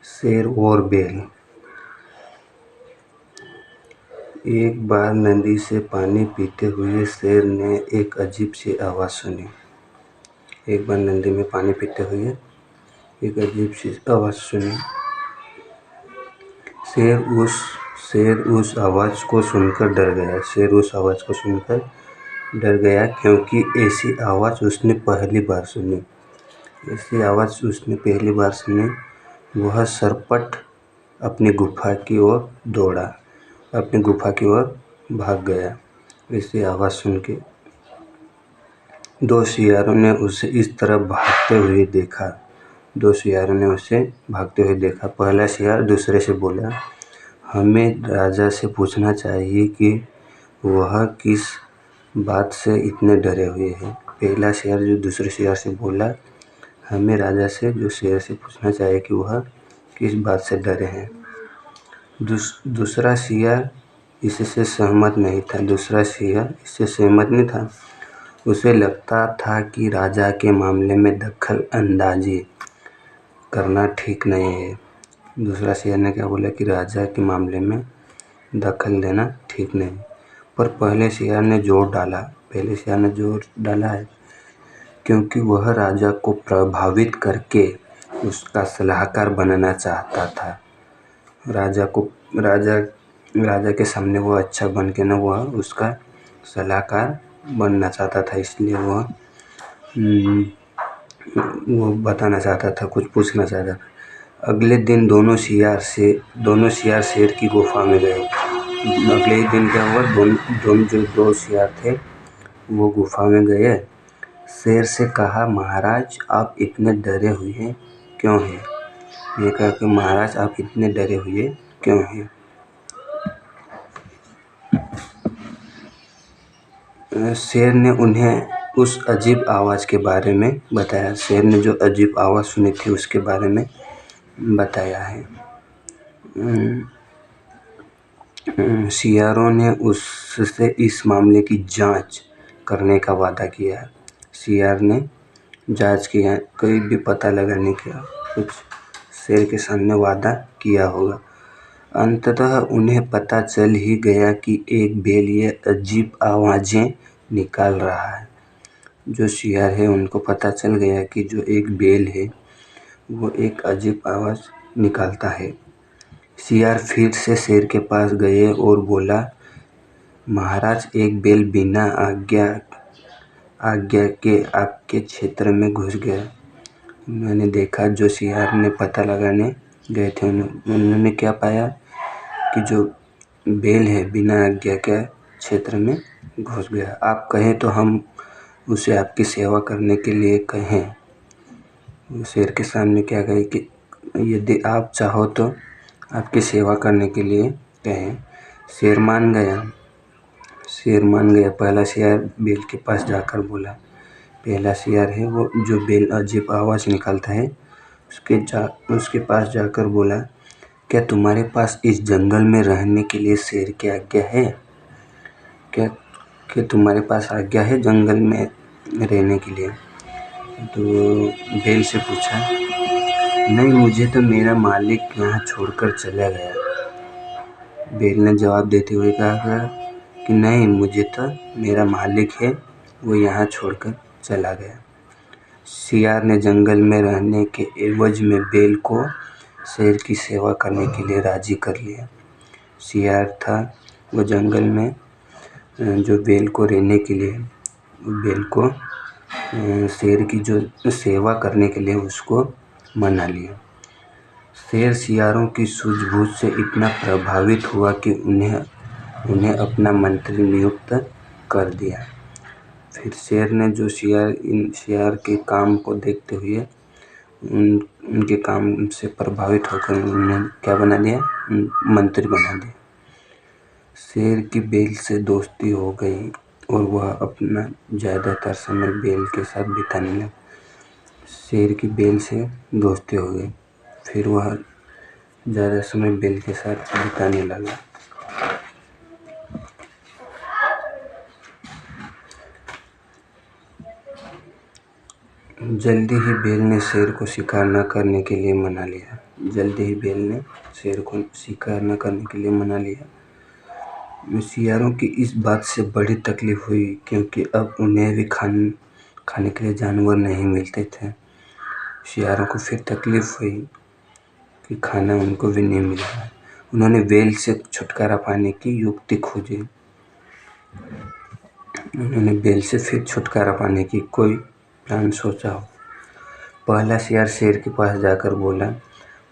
शेर और बेल। एक बार नदी से पानी पीते हुए शेर ने एक अजीब सी आवाज़ सुनी। एक बार नदी में पानी पीते हुए एक अजीब सी आवाज़ सुनी। शेर उस आवाज़ को सुनकर डर गया। शेर उस आवाज़ को सुनकर डर गया क्योंकि ऐसी आवाज़ उसने पहली बार सुनी। वह सरपट अपनी गुफा की ओर दौड़ा, अपनी गुफा की ओर भाग गया। ऐसी आवाज़ सुन के दो सियारों ने उसे इस तरह भागते हुए देखा। पहला सियार दूसरे से बोला, हमें राजा से पूछना चाहिए कि वह किस बात से इतने डरे हुए हैं। पहला शेर जो दूसरे शेर से बोला, हमें राजा से जो शेर से पूछना चाहिए कि वह किस बात से डरे हैं। दूसरा शेर इससे सहमत नहीं था। उसे लगता था कि राजा के मामले में दखल अंदाजी करना ठीक नहीं है। दूसरा शेर ने क्या बोला कि राजा के मामले में दखल देना ठीक नहीं। पर पहले शेर ने जोर डाला है क्योंकि वह राजा को प्रभावित करके उसका सलाहकार बनना चाहता था। राजा के सामने वो अच्छा बन के वह उसका सलाहकार बनना चाहता था। इसलिए वो बताना चाहता था, कुछ पूछना चाहता था। अगले दिन दोनों सियार शेर की गुफा में गए। अगले ही दिन क्या हुआ, दोनों जो दो सियार थे वो गुफा में गए। शेर से कहा, महाराज आप इतने डरे हुए क्यों हैं? ये कहा कि महाराज आप इतने डरे हुए क्यों हैं? शेर ने उन्हें उस अजीब आवाज़ के बारे में बताया। शेर ने जो अजीब आवाज़ सुनी थी उसके बारे में बताया है। सियारों ने उससे इस मामले की जांच करने का वादा किया। सियार ने जांच किया, कोई भी पता लगाने का कुछ शेर के सामने वादा किया होगा। अंततः उन्हें पता चल ही गया कि एक बेल ये अजीब आवाज़ें निकाल रहा है। जो सियार है उनको पता चल गया कि जो एक बेल है वो एक अजीब आवाज़ निकालता है। सियार फिर से शेर के पास गए और बोला, महाराज एक बेल बिना आज्ञा के आपके क्षेत्र में घुस गया। मैंने देखा जो सियार ने पता लगाने गए थे उन्होंने क्या पाया कि जो बेल है बिना आज्ञा के क्षेत्र में घुस गया। आप कहें तो हम उसे आपकी सेवा करने के लिए कहें। शेर के सामने क्या कहे कि यदि आप चाहो तो आपकी सेवा करने के लिए कहें। शेर मान गया। पहला शेर बेल के पास जाकर बोला, पहला शेर है वो जो बेल अजीब आवाज़ निकालता है उसके पास जाकर बोला, क्या तुम्हारे पास इस जंगल में रहने के लिए शेर की आज्ञा है? क्या तुम्हारे पास आज्ञा है जंगल में रहने के लिए? तो बेल से पूछा, नहीं, मुझे तो मेरा मालिक यहाँ छोड़कर चला गया। बेल ने जवाब देते हुए कहा कि नहीं, मुझे तो मेरा मालिक है वो यहाँ छोड़कर चला गया। सियार ने जंगल में रहने के एवज में बेल को शेर की सेवा करने के लिए राजी कर लिया। सियार था वो जंगल में जो बेल को रहने के लिए बेल को शेर की जो सेवा करने के लिए उसको मना लिया। शेर सियारों की सूझबूझ से इतना प्रभावित हुआ कि उन्हें अपना मंत्री नियुक्त कर दिया। फिर शेर ने जो सियार के काम को देखते हुए उनके काम से प्रभावित होकर उन्हें क्या बना दिया, मंत्री बना दिया। शेर की बेल से दोस्ती हो गई और वह अपना ज़्यादातर समय बेल के साथ बिताने लगा। शेर की बेल से दोस्ती हो गई, फिर वह ज़्यादा समय बेल के साथ बिताने लगा। जल्दी ही बेल ने शेर को शिकार न करने के लिए मना लिया। जल्दी ही बेल ने शेर को शिकार न करने के लिए मना लिया। शियारों की इस बात से बड़ी तकलीफ हुई, क्योंकि अब उन्हें भी खाने के लिए जानवर नहीं मिलते थे। शियारों को फिर तकलीफ हुई कि खाना उनको भी नहीं मिल रहा है। उन्होंने बेल से छुटकारा पाने की युक्ति खोजी। उन्होंने बेल से फिर छुटकारा पाने की कोई प्लान सोचा हो। पहला शियार शेर के पास जाकर बोला,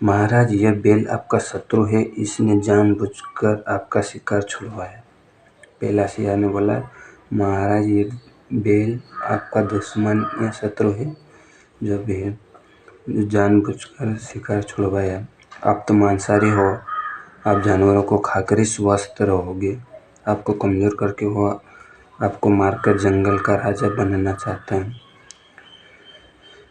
महाराज, यह बेल आपका शत्रु है, इसने जानबूझकर आपका शिकार छुड़वाया। पहला शियार ने बोला, महाराज, ये बेल आपका दुश्मन या शत्रु है, जो भी है, जो जानबूझकर शिकार छुड़वाया। आप तो मांसाहारी हो, आप जानवरों को खाकर ही स्वस्थ रहोगे। आपको कमज़ोर करके वो आपको मारकर जंगल का राजा बनाना चाहता है।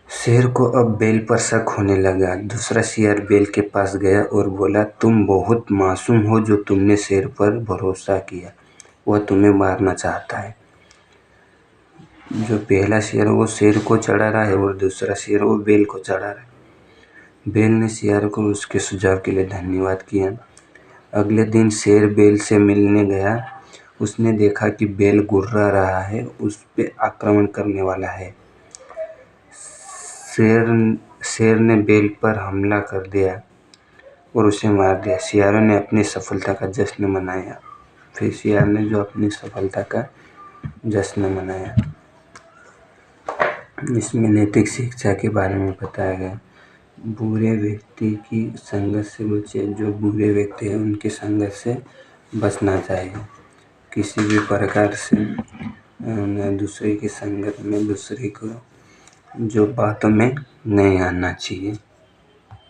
शेर को अब बेल पर शक होने लगा। दूसरा शियार बेल के पास गया और बोला, तुम बहुत मासूम हो जो तुमने शेर पर भरोसा किया। वह तुम्हें मारना चाहता है। जो पहला शेर वो शेर को चढ़ा रहा है और दूसरा शेर वो बेल को चढ़ा रहा है। बेल ने शियार को उसके सुझाव के लिए धन्यवाद किया। अगले दिन शेर बेल से मिलने गया। उसने देखा कि बेल गुर्रा रहा है, उस पे आक्रमण करने वाला है। शेर ने बेल पर हमला कर दिया और उसे मार दिया। शियारों ने अपनी सफलता का जश्न मनाया। फिर शियार ने जो अपनी सफलता का जश्न मनाया। इसमें नैतिक शिक्षा के बारे में बताया गया। बुरे व्यक्ति की संगत से बचे। जो बुरे व्यक्ति हैं उनकी संगत से बचना चाहिए। किसी भी प्रकार से दूसरे की संगत में दूसरे को जो बातों में नहीं आना चाहिए।